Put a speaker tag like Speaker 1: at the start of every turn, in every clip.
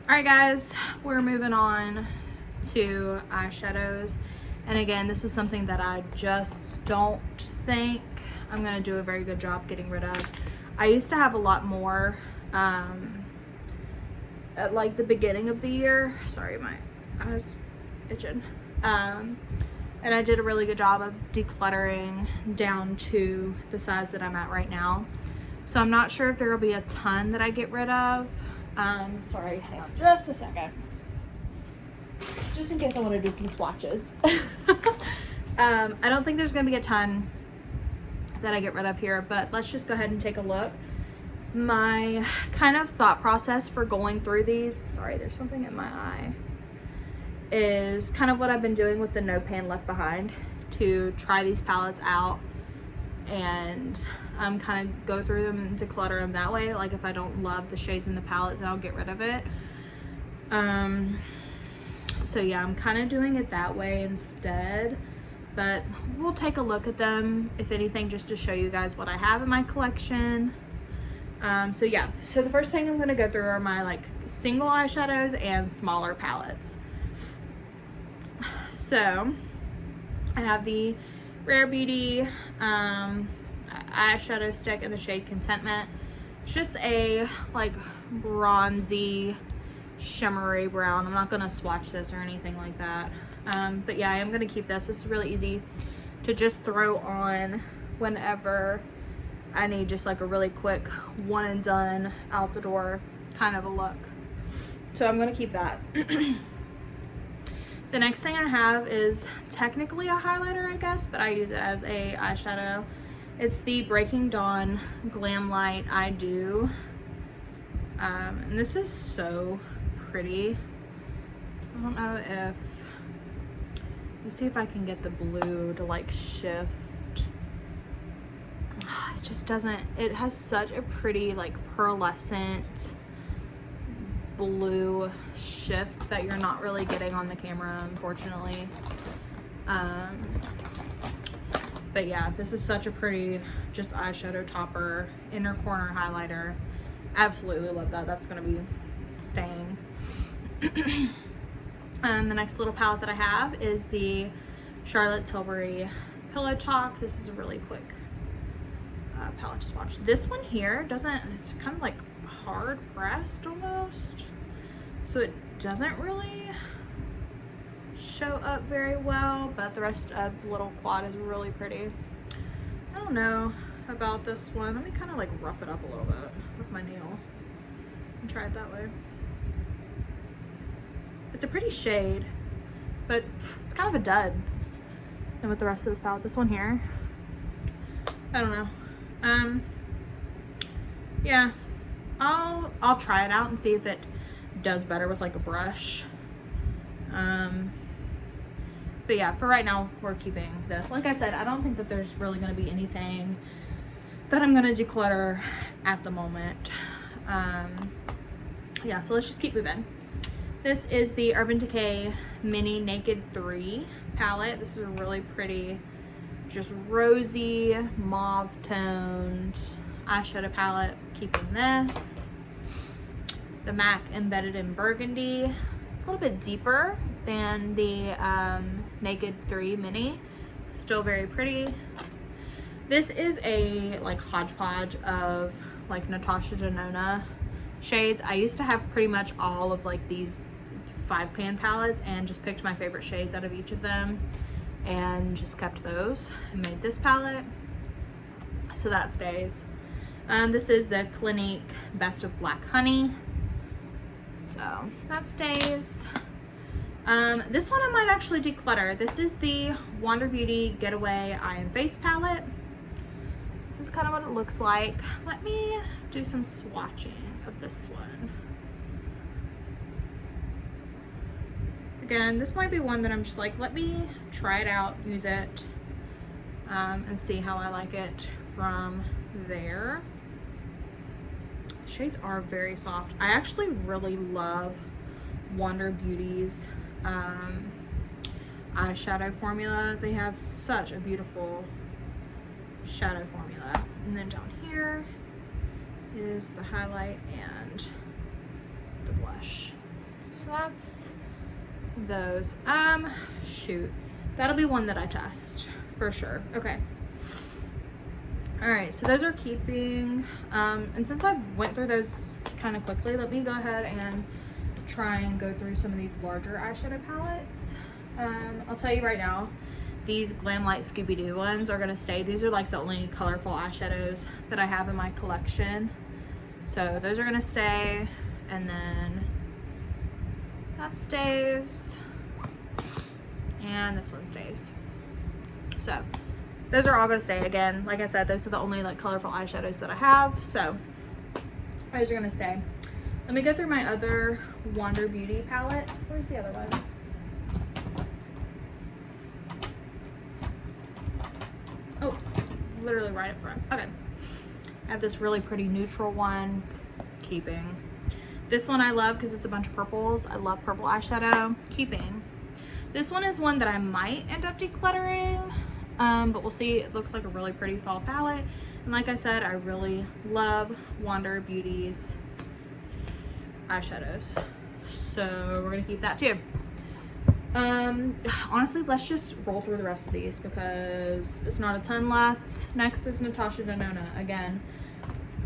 Speaker 1: Alright guys, we're moving on to eyeshadows. And again, this is something that I just don't think I'm going to do a very good job getting rid of. I used to have a lot more at like the beginning of the year. Sorry, my eyes itching. And I did a really good job of decluttering down to the size that I'm at right now. So I'm not sure if there will be a ton that I get rid of. Sorry, hang on just a second. Just in case I want to do some swatches. I don't think there's going to be a ton that I get rid of here, but let's just go ahead and take a look. My kind of thought process for going through these, sorry, there's something in my eye, is kind of what I've been doing with the No Pan Left Behind to try these palettes out and kind of go through them and declutter them that way. Like if I don't love the shades in the palette, then I'll get rid of it. So yeah, I'm kind of doing it that way instead, but we'll take a look at them, if anything, just to show you guys what I have in my collection. So yeah, so the first thing I'm going to go through are my like single eyeshadows and smaller palettes. So I have the Rare Beauty eyeshadow stick in the shade Contentment. It's just a like bronzy shimmery brown. I'm not gonna swatch this or anything like that, but yeah, I am gonna keep this. This is really easy to just throw on whenever I need just like a really quick one and done out the door kind of a look. So I'm gonna keep that. The next thing I have is technically a highlighter, I guess, but I use it as a eyeshadow. It's the Breaking Dawn Glam Light I Do. And this is so pretty. I don't know if, let's see if I can get the blue to like shift. It just doesn't, it has such a pretty like pearlescent blue shift that you're not really getting on the camera, unfortunately. But yeah, this is such a pretty just eyeshadow topper, inner corner highlighter. Absolutely love that. That's gonna be staying. The next little palette that I have is the Charlotte Tilbury Pillow Talk. This is a really quick palette to swatch. This one here doesn't, it's kind of like hard pressed almost, so it doesn't really show up very well, but the rest of the little quad is really pretty. I don't know about this one. Let me kind of like rough it up a little bit with my nail and try it that way. It's a pretty shade, but it's kind of a dud. And with the rest of this palette, this one here, I don't know. Yeah, I'll try it out and see if it does better with like a brush. But yeah, for right now, we're keeping this. Like I said, I don't think that there's really going to be anything that I'm going to declutter at the moment. Yeah, so let's just keep moving. This is the Urban Decay Mini Naked 3 palette. This is a really pretty, just rosy, mauve-toned eyeshadow palette. Keeping this. The MAC Embedded in Burgundy. A little bit deeper than the Naked 3 Mini. Still very pretty. This is a like hodgepodge of like Natasha Denona shades. I used to have pretty much all of like these 5-pan palettes and just picked my favorite shades out of each of them and just kept those and made this palette. So that stays. This is the Clinique Best of Black Honey. So that stays. This one I might actually declutter. This is the Wander Beauty Getaway Eye and Face palette. This is kind of what it looks like. Let me do some swatching of this one. Again, this might be one that I'm just like, let me try it out, use it, and see how I like it from there. The shades are very soft. I actually really love Wander Beauty's eyeshadow formula. They have such a beautiful shadow formula. And then down here is the highlight and the blush. so that's those. Shoot. That'll be one that I test for sure. Okay. All right, so those are keeping. And since I went through those kind of quickly, let me go ahead and try and go through some of these larger eyeshadow palettes. I'll tell you right now, these Glam Light Scooby-Doo ones are gonna stay. These are like the only colorful eyeshadows that I have in my collection. So those are gonna stay, and then that stays, and this one stays. So those are all gonna stay. Again, like I said, those are the only like colorful eyeshadows that I have, so those are gonna stay. Let me go through my other Wander Beauty palettes. Where's the other one? Oh, literally right up front. Okay. I have this really pretty neutral one. Keeping. This one I love because it's a bunch of purples. I love purple eyeshadow. Keeping. This one is one that I might end up decluttering, but we'll see. It looks like a really pretty fall palette. And like I said, I really love Wander Beauty's eyeshadows. So we're going to keep that too. Honestly, let's just roll through the rest of these because it's not a ton left. Next is Natasha Denona. Again,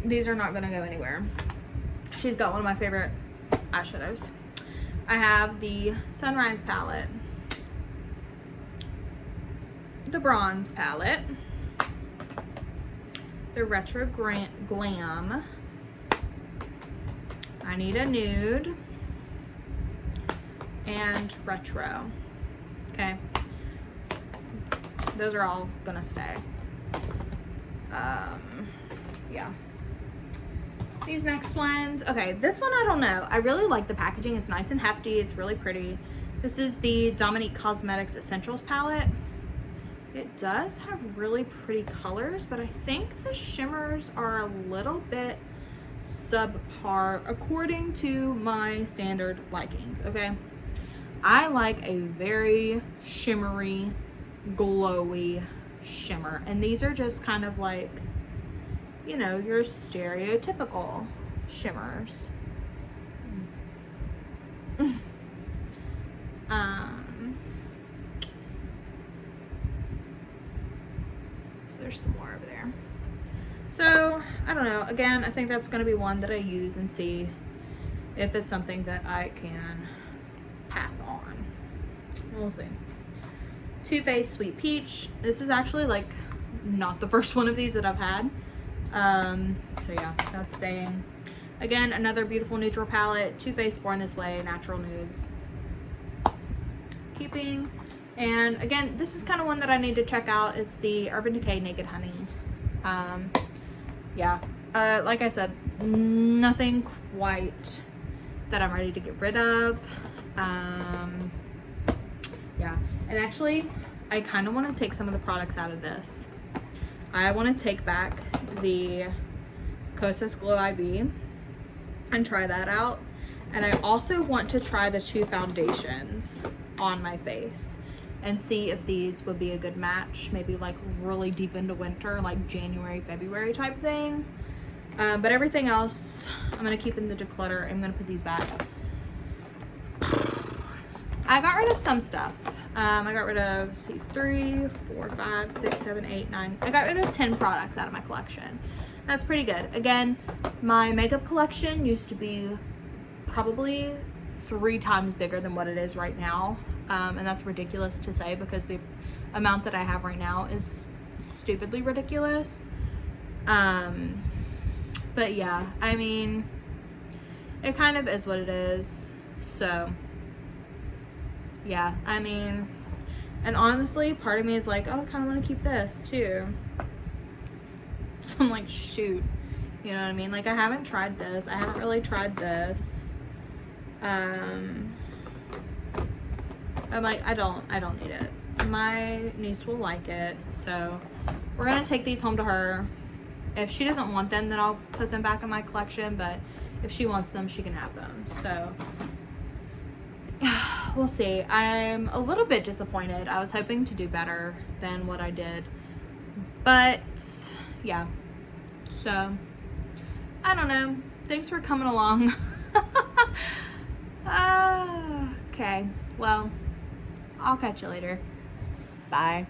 Speaker 1: these are not going to go anywhere. She's got one of my favorite eyeshadows. I have the Sunrise palette, the Bronze palette, the Retro Glam, I Need a Nude, and Retro. Okay, those are all gonna stay. Yeah. These next ones, okay, this one I don't know. I really like the packaging. It's nice and hefty. It's really pretty. This is the Dominique Cosmetics Essentials palette. It does have really pretty colors, but I think the shimmers are a little bit subpar according to my standard likings, okay? I like a very shimmery, glowy shimmer, and these are just kind of like, you know, your stereotypical shimmers. So there's some more over there. So I don't know. Again, I think that's going to be one that I use and see if it's something that I can pass on. We'll see. Too Faced Sweet Peach. This is actually like not the first one of these that I've had. So yeah, that's staying. Again, another beautiful neutral palette. Too Faced Born This Way, Natural Nudes. Keeping. And again, this is kind of one that I need to check out. It's the Urban Decay Naked Honey. Yeah, like I said, nothing quite that I'm ready to get rid of. Yeah, and actually, I kind of want to take some of the products out of this. I want to take back the Kosas Glow IB and try that out. And I also want to try the two foundations on my face and see if these would be a good match, maybe like really deep into winter, like January, February type thing. But everything else, I'm gonna keep in the declutter. I'm gonna put these back. I got rid of some stuff. I got rid of, let's see, 3, 4, 5, 6, 7, 8, 9. I got rid of 10 products out of my collection. That's pretty good. Again, my makeup collection used to be probably 3 times bigger than what it is right now. And that's ridiculous to say because the amount that I have right now is stupidly ridiculous. But yeah, I mean, it kind of is what it is. So yeah, I mean, and honestly, part of me is like, oh, I kind of want to keep this too. So I'm like, shoot, you know what I mean? Like, I haven't tried this. I haven't really tried this. I'm like, I don't need it. My niece will like it, so we're gonna take these home to her. If she doesn't want them, then I'll put them back in my collection, but if she wants them, she can have them. So we'll see. I'm a little bit disappointed. I was hoping to do better than what I did, but yeah. So I don't know. Thanks for coming along. Okay, well, I'll catch you later. Bye.